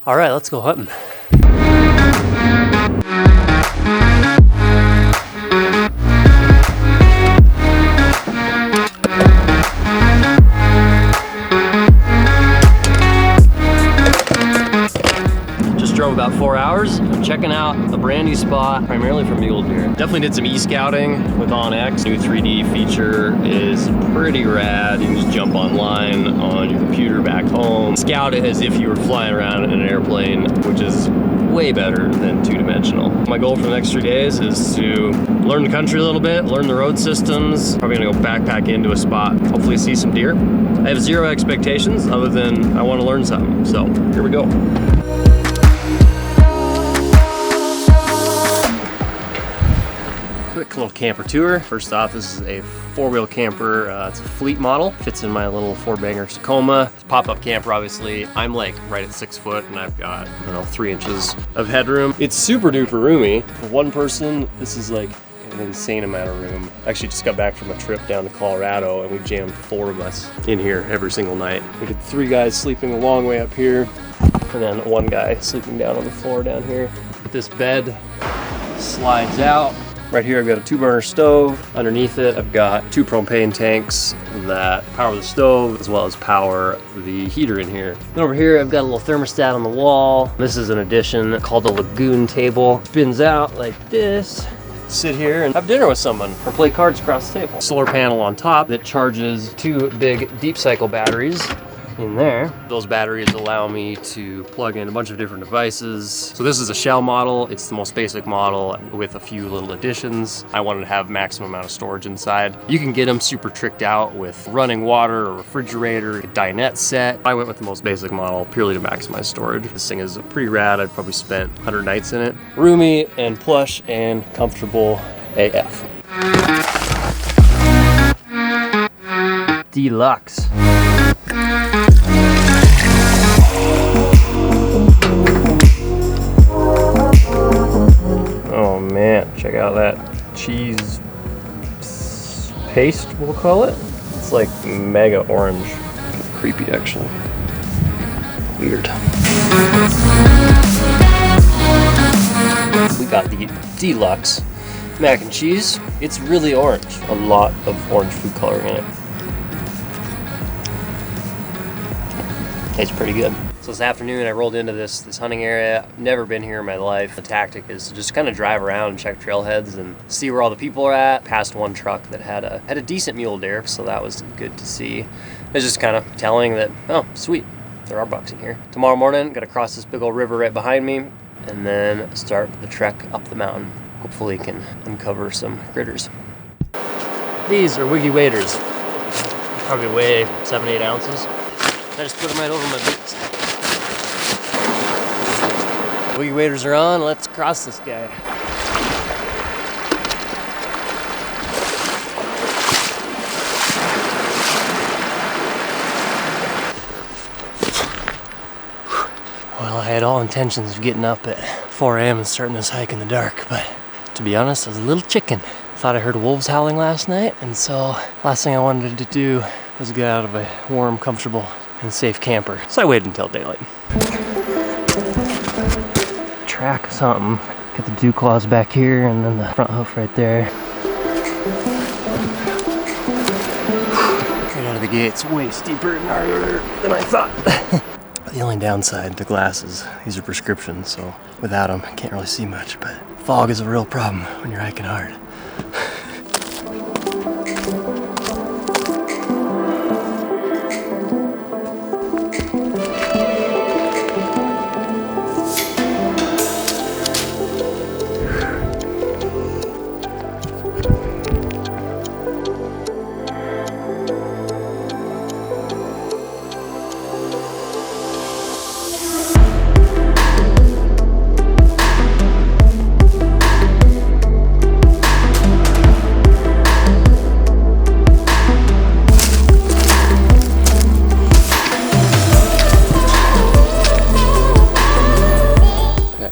All right, let's go hunting. Drove about 4 hours. I'm checking out a brand new spot, primarily for mule deer. Definitely did some e-scouting with OnX. New 3D feature is pretty rad. You can just jump online on your computer back home, scout it as if you were flying around in an airplane, which is way better than two-dimensional. My goal for the next 3 days is to learn the country a little bit, learn the road systems. Probably gonna go backpack into a spot, hopefully see some deer. I have zero expectations other than I want to learn something. So here we go. Quick little camper tour. First off, this is a 4-wheel camper. It's a fleet model. Fits in my little 4-banger Tacoma. It's a pop-up camper, obviously. I'm like right at 6 foot and I've got, 3 inches of headroom. It's super duper roomy. For one person, this is like an insane amount of room. Actually just got back from a trip down to Colorado and we jammed 4 of us in here every single night. We had 3 guys sleeping a long way up here and then 1 guy sleeping down on the floor down here. This bed slides out. Right here I've got a 2-burner stove. Underneath it I've got 2 propane tanks that power the stove as well as power the heater in here. Then over here I've got a little thermostat on the wall. This is an addition called the Lagoon table. Spins out like this. Sit here and have dinner with someone or play cards across the table. Solar panel on top that charges 2 big deep cycle batteries in there. Those batteries allow me to plug in a bunch of different devices. So this is a shell model. It's the most basic model with a few little additions. I wanted to have maximum amount of storage inside. You can get them super tricked out with running water or refrigerator, a dinette set. I went with the most basic model purely to maximize storage. This thing is pretty rad. I've probably spent 100 nights in it. Roomy and plush and comfortable AF. Deluxe. Oh man, check out that cheese paste, we'll call it. It's like mega orange. Creepy actually. Weird. We got the deluxe mac and cheese. It's really orange. A lot of orange food coloring in it. Tastes pretty good. So this afternoon I rolled into this hunting area. I've never been here in my life. The tactic is to just kind of drive around and check trailheads and see where all the people are at. Passed one truck that had a decent mule deer, so that was good to see. It's just kind of telling that, oh, sweet, there are bucks in here. Tomorrow morning, gotta cross this big old river right behind me and then start the trek up the mountain. Hopefully can uncover some critters. These are wiggy waders. Probably weigh 7-8 ounces. I just put them right over my boots. Wiggy waders are on, let's cross this guy. Well, I had all intentions of getting up at 4 a.m. and starting this hike in the dark, but to be honest, I was a little chicken. Thought I heard wolves howling last night, and so last thing I wanted to do was get out of a warm, comfortable, and safe camper. So I waited until daylight. Track something. Got the dew claws back here and then the front hoof right there. Right out of the gate's way steeper and gnarlier than I thought. The only downside, the glasses, these are prescription, so without them, I can't really see much, but fog is a real problem when you're hiking hard.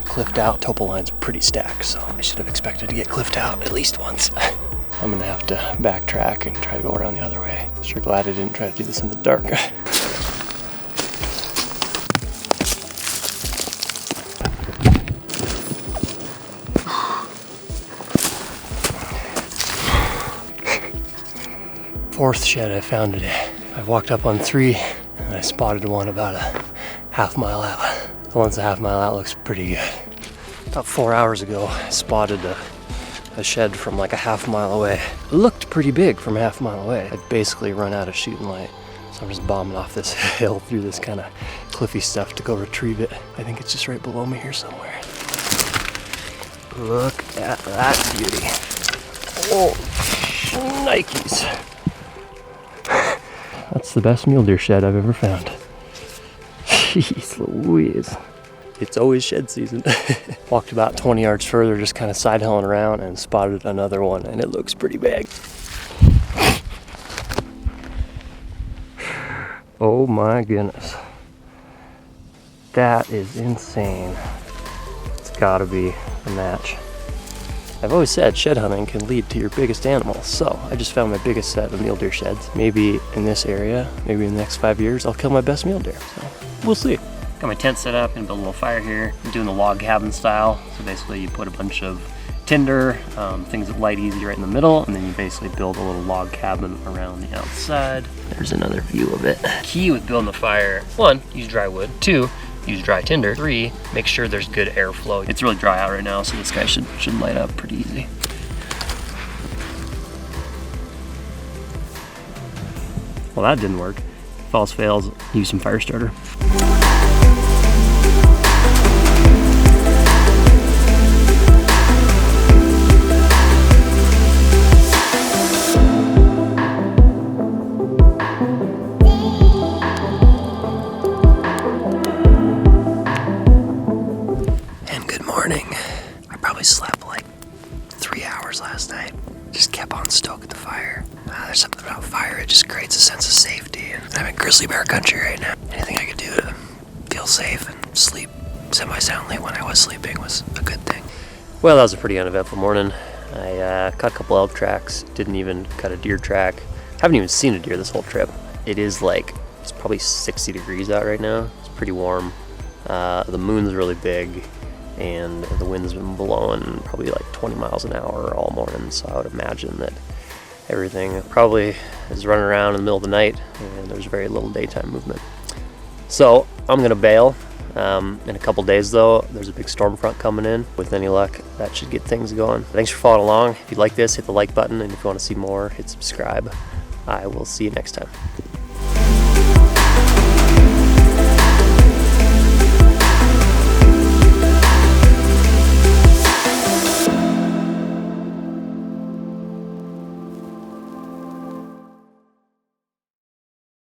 Cliffed out. Topo line's pretty stacked, so I should have expected to get cliffed out at least once. I'm gonna have to backtrack and try to go around the other way. Sure glad I didn't try to do this in the dark. 4th shed I found today. I've walked up on 3 and I spotted one about a half-mile out. The one's a half-mile out looks pretty good. About 4 hours ago, I spotted a shed from like a half-mile away. It looked pretty big from a half-mile away. I'd basically run out of shooting light. So I'm just bombing off this hill through this kind of cliffy stuff to go retrieve it. I think it's just right below me here somewhere. Look at that beauty. Oh, Nikes. That's the best mule deer shed I've ever found. Jeez Louise. It's always shed season. Walked about 20 yards further, just kind of side hilling around and spotted another one, and it looks pretty big. Oh my goodness. That is insane. It's gotta be a match. I've always said shed hunting can lead to your biggest animal, so I just found my biggest set of mule deer sheds. Maybe in this area, maybe in the next 5 years, I'll kill my best mule deer, so we'll see. Got my tent set up and build a little fire here. I'm doing the log cabin style, so basically you put a bunch of tinder, things that light easy right in the middle, and then you basically build a little log cabin around the outside. There's another view of it. Key with building the fire, 1, use dry wood, 2, use dry tinder, 3, make sure there's good airflow. It's really dry out right now, so this guy should light up pretty easy. Well, that didn't work. If all else fails, use some fire starter. I probably slept like 3 hours last night. Just kept on stoking the fire. There's something about fire, it just creates a sense of safety. And I'm in grizzly bear country right now. Anything I could do to feel safe and sleep semi-soundly when I was sleeping was a good thing. Well, that was a pretty uneventful morning. I cut a couple elk tracks, didn't even cut a deer track. Haven't even seen a deer this whole trip. It is like, it's probably 60 degrees out right now. It's pretty warm. The moon's really big, and the wind's been blowing probably like 20 miles an hour all morning, so I would imagine that everything probably is running around in the middle of the night and there's very little daytime movement. So I'm gonna bail. In a couple days though, there's a big storm front coming in. With any luck, that should get things going. Thanks for following along. If you like this, hit the like button, and if you want to see more, hit subscribe. I will see you next time.